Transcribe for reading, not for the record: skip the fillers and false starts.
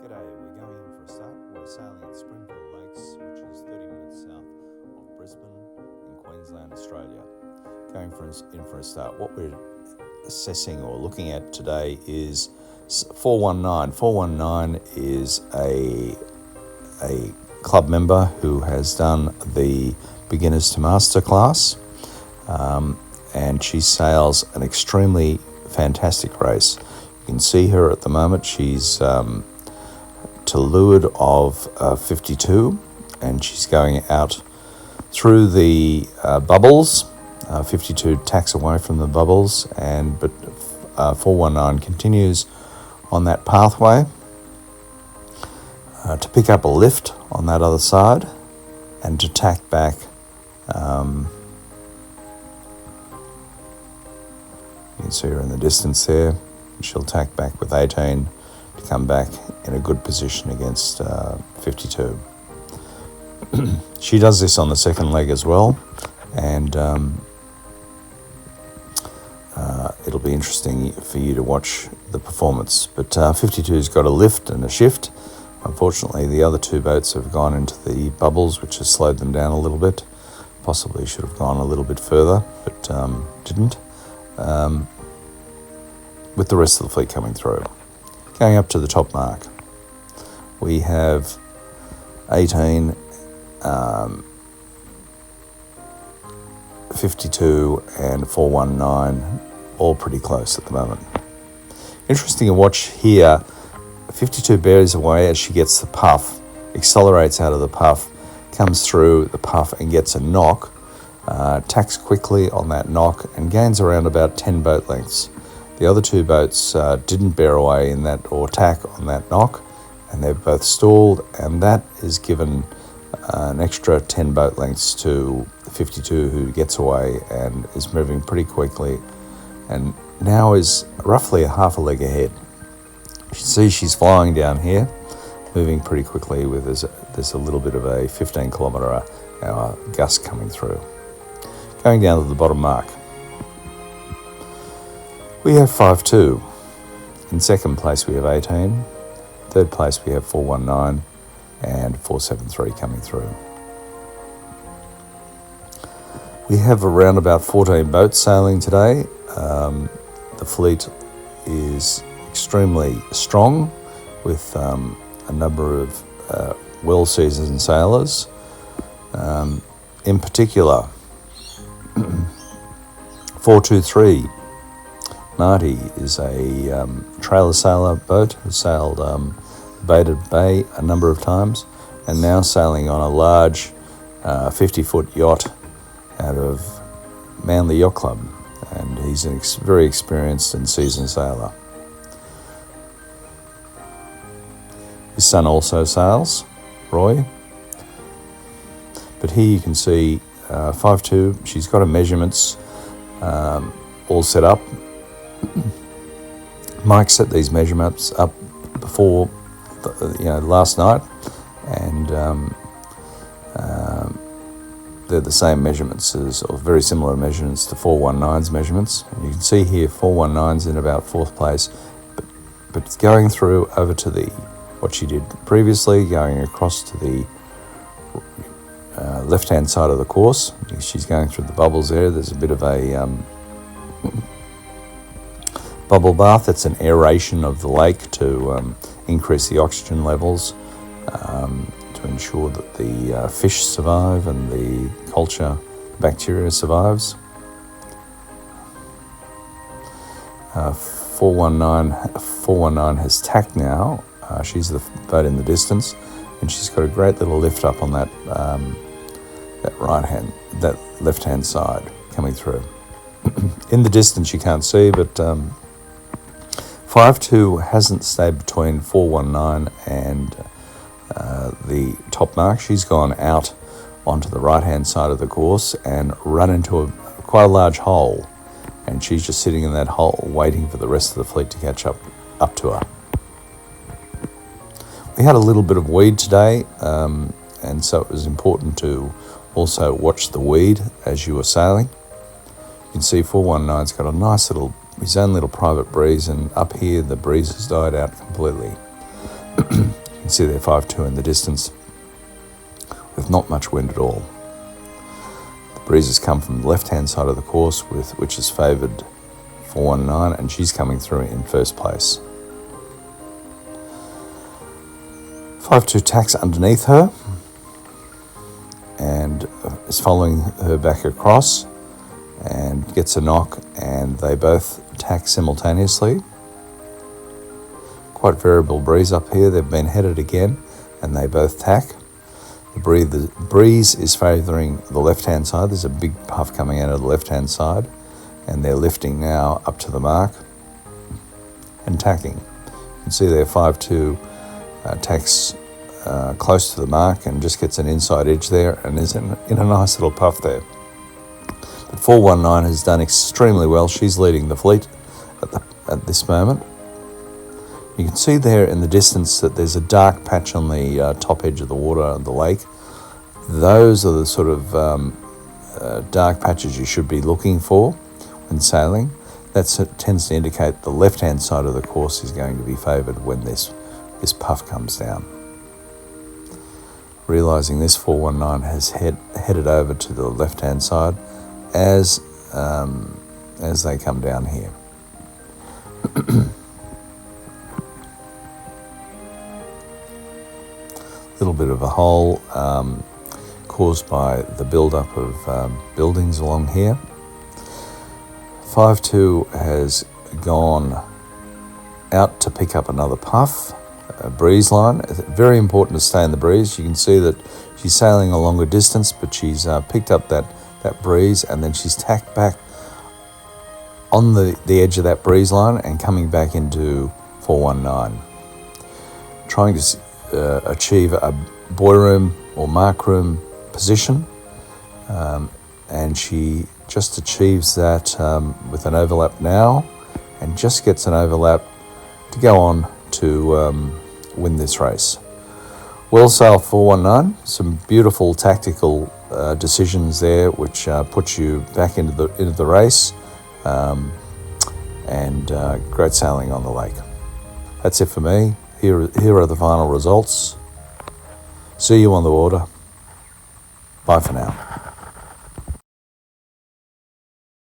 G'day, we're going in for a start. We're sailing at Springfield Lakes, which is 30 minutes south of Brisbane in Queensland, Australia. Going in for a start. What we're assessing or looking at today is 419. 419 is a club member who has done the Beginners to Master class, and she sails an extremely fantastic race. You can see her at the moment. She's to leeward of 52, and she's going out through the bubbles. 52 tacks away from the bubbles, but 419 continues on that pathway to pick up a lift on that other side and to tack back. You can see her in the distance there. She'll tack back with 18 to come back in a good position against 52. She does this on the second leg as well, and it'll be interesting for you to watch the performance. But 52's got a lift and a shift. Unfortunately, the other two boats have gone into the bubbles, which has slowed them down a little bit. Possibly should have gone a little bit further, but didn't. With the rest of the fleet coming through. Going up to the top mark, we have 18, 52 and 419, all pretty close at the moment. Interesting to watch here, 52 bears away as she gets the puff, accelerates out of the puff, comes through the puff and gets a knock, tacks quickly on that knock and gains around about 10 boat lengths. The other two boats didn't bear away in that or tack on that knock, and they've both stalled, and that is given an extra 10 boat lengths to 52, who gets away and is moving pretty quickly and now is roughly a half a leg ahead. You can see she's flying down here, moving pretty quickly with there's a little bit of a 15 kilometre hour gust coming through. Going down to the bottom mark, we have 5-2. In second place we have 18. Third place we have 419 and 473 coming through. We have around about 14 boats sailing today. The fleet is extremely strong with a number of well-seasoned sailors. In particular, 423 Marty is a trailer sailor boat who sailed Baited Bay a number of times and now sailing on a large 50-foot yacht out of Manly Yacht Club, and he's a very experienced and seasoned sailor. His son also sails, Roy, but here you can see 5'2", she's got her measurements all set up. Mike set these measurements up before, last night, and they're the same measurements or very similar measurements to 419's measurements. And you can see here 419's in about fourth place, but going through over to what she did previously, going across to the left-hand side of the course. She's going through the bubbles there. There's a bit of a bubble bath. It's an aeration of the lake to increase the oxygen levels, to ensure that the fish survive and the culture bacteria survives. 419 has tacked now. She's the boat in the distance, and she's got a great little lift up on that left-hand side coming through. In the distance you can't see, but 5-2 hasn't stayed between 419 and the top mark. She's gone out onto the right-hand side of the course and run into quite a large hole, and she's just sitting in that hole waiting for the rest of the fleet to catch up to her. We had a little bit of weed today, and so it was important to also watch the weed as you were sailing. You can see 419's got a nice his own little private breeze, and up here the breeze has died out completely. can see there 5-2 in the distance with not much wind at all. The breezes come from the left-hand side of the course, which is favoured 419, and she's coming through in first place. 5-2 tacks underneath her and is following her back across and gets a knock, and they both tack simultaneously. Quite variable breeze up here. They've been headed again and they both tack. The breeze is favouring the left-hand side. There's a big puff coming out of the left-hand side, and they're lifting now up to the mark and tacking. You can see there 5-2 tacks close to the mark and just gets an inside edge there and is in a nice little puff there. But 419 has done extremely well. She's leading the fleet at this moment. You can see there in the distance that there's a dark patch on the top edge of the water of the lake. Those are the sort of dark patches you should be looking for when sailing. That tends to indicate the left-hand side of the course is going to be favoured when this puff comes down. Realising this, 419 has headed over to the left-hand side as they come down here. Little bit of a hole caused by the build-up of buildings along here. 5-2 has gone out to pick up another puff, a breeze line. It's very important to stay in the breeze. You can see that she's sailing a longer distance, but she's picked up that breeze, and then she's tacked back on the edge of that breeze line and coming back into 419. Trying to achieve a buoy room or mark room position, and she just achieves that with an overlap now, and just gets an overlap to go on to win this race. Well sailed 419, some beautiful tactical decisions there, which puts you back into the race, and great sailing on the lake. That's it for me. Here are the final results. See you on the water. Bye for now.